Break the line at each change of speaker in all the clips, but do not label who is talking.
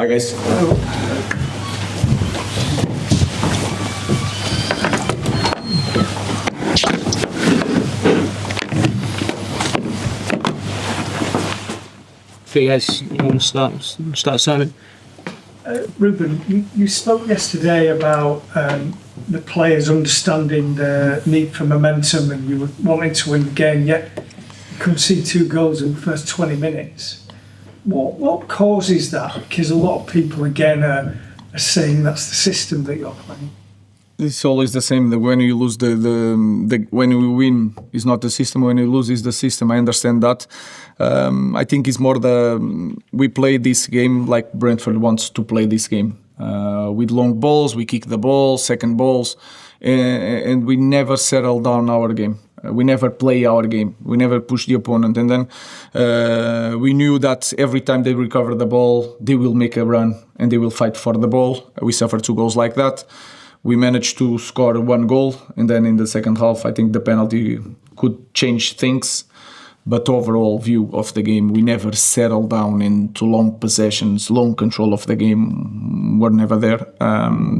Hi guys.
Okay, guys, you want to start Simon?
Ruben, you spoke yesterday about the players understanding the need for momentum and you were wanting to win the game, yet you concede 2 goals in the first 20 minutes. What causes that? Because a lot of people, again, are saying that's the system that you're playing.
It's always the same. When you lose, when you win is not the system. When you lose is the system. I understand that. I think it's more we play this game like Brentford wants to play this game. With long balls, we kick the ball, second balls, and we never settle down our game. We never play our game. We never push the opponent. And then we knew that every time they recover the ball, they will make a run and they will fight for the ball. We suffered 2 goals like that. We managed to score 1 goal, and then in the second half, I think the penalty could change things. But overall view of the game, we never settled down into long possessions, long control of the game. We're never there,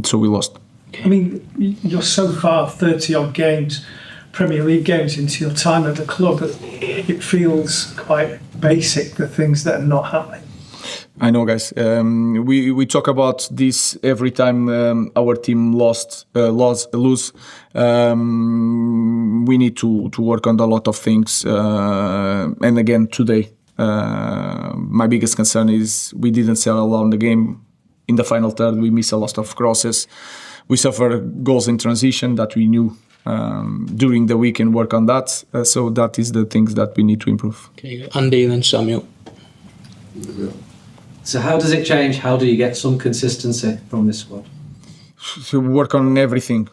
so we lost.
I mean, you're so far 30-odd games, Premier League games into your time at the club. It feels quite basic, the things that are not happening.
I know, guys. We talk about this every time our team lose. We need to work on a lot of things. And again, today, my biggest concern is we didn't settle on the game. In the final third, we miss a lot of crosses. We suffer goals in transition that we knew during the week and work on that. So that is the things that we need to improve.
Okay, Andy and then Samuel.
So how does it change? How do you get some consistency from this squad?
So work on everything.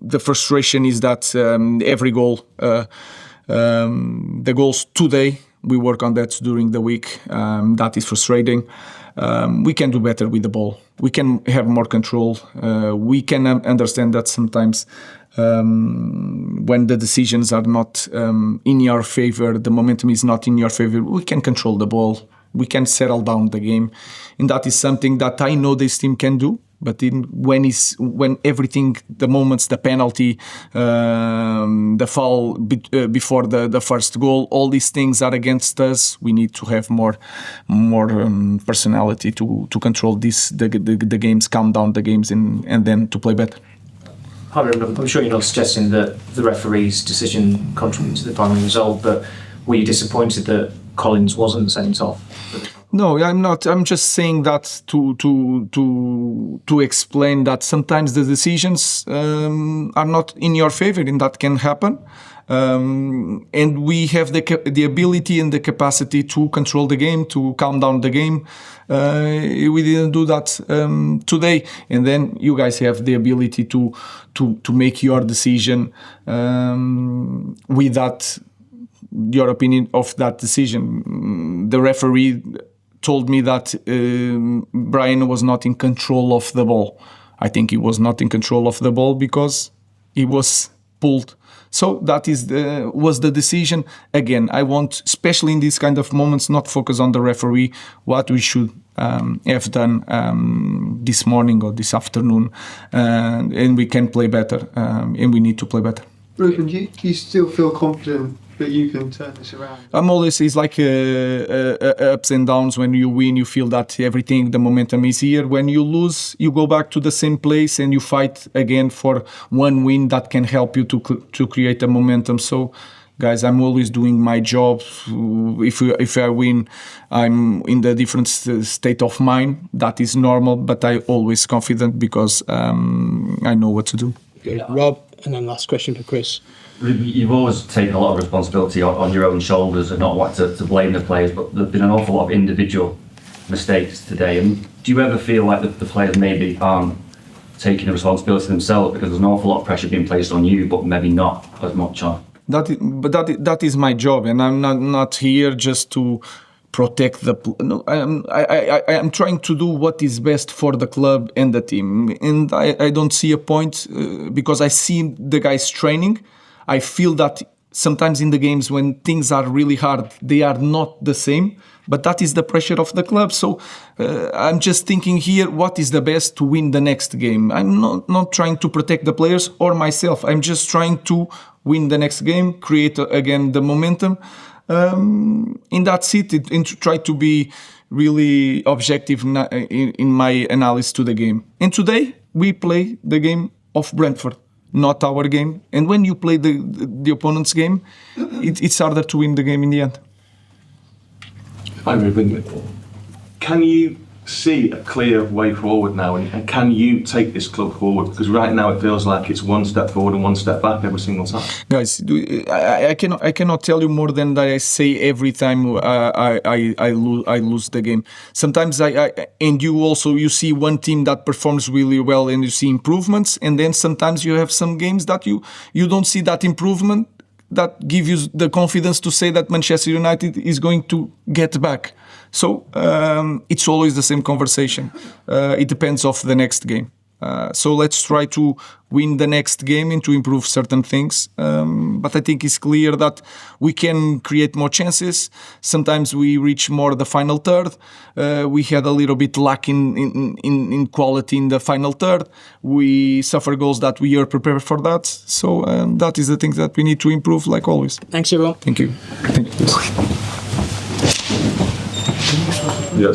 The frustration is that every goal, the goals today, we work on that during the week. That is frustrating. We can do better with the ball. We can have more control. We can understand that sometimes when the decisions are not in your favor, the momentum is not in your favor, we can control the ball. We can settle down the game. And that is something that I know this team can do. But when everything, the moments, the penalty, the foul before the first goal, all these things are against us. We need to have more personality to control the games, calm down the games, and then to play better.
I'm sure you're not suggesting that the referee's decision contributed to the final result, but were you disappointed that Collins wasn't sent off?
No, I'm not. I'm just saying that to explain that sometimes the decisions are not in your favor, and that can happen. And we have the ability and the capacity to control the game, to calm down the game. We didn't do that today, and then you guys have the ability to make your decision with that, your opinion of that decision. The referee told me that Brian was not in control of the ball. I think he was not in control of the ball because he was pulled. So that was the decision. Again, I want, especially in these kind of moments, not focus on the referee, what we should have done this morning or this afternoon, and we can play better, and we need to play better.
Ruben, do you still feel confident that you can turn this around?
I'm always, it's like ups and downs. When you win, you feel that everything, the momentum is here. When you lose, you go back to the same place and you fight again for one win that can help you to create a momentum. So, guys, I'm always doing my job. If I win, I'm in the different state of mind. That is normal, but I always confident because I know what to do.
Okay, Rob, and then last question for Chris.
You've always taken a lot of responsibility on your own shoulders and not wanted to blame the players, but there's been an awful lot of individual mistakes today. And do you ever feel like the players maybe aren't taking the responsibility themselves because there's an awful lot of pressure being placed on you, but maybe not as much on?
That is my job, and I'm not here just to protect the. No, I am trying to do what is best for the club and the team, and I don't see a point because I see the guys training. I feel that sometimes in the games when things are really hard, they are not the same. But that is the pressure of the club. So I'm just thinking here, what is the best to win the next game? I'm not trying to protect the players or myself. I'm just trying to win the next game, create again the momentum. In that seat, and to try to be really objective in my analysis to the game. And today we play the game of Brentford, not our game. And when you play the opponent's game, it's harder to win the game in the end.
Hi, Ruben. Can you see a clear way forward now, and can you take this club forward? Because right now it feels like it's one step forward and one step back every single time.
Guys, I cannot tell you more than that I say every time I lose the game. Sometimes and you see one team that performs really well and you see improvements, and then sometimes you have some games that you don't see that improvement, that give you the confidence to say that Manchester United is going to get back. So it's always the same conversation. It depends of the next game. So let's try to win the next game and to improve certain things. But I think it's clear that we can create more chances. Sometimes we reach more the final third. We had a little bit lack in quality in the final third. We suffer goals that we are prepared for that. So that is the thing that we need to improve, like always.
Thanks, everyone.
Thank you. Thank you.
Yeah,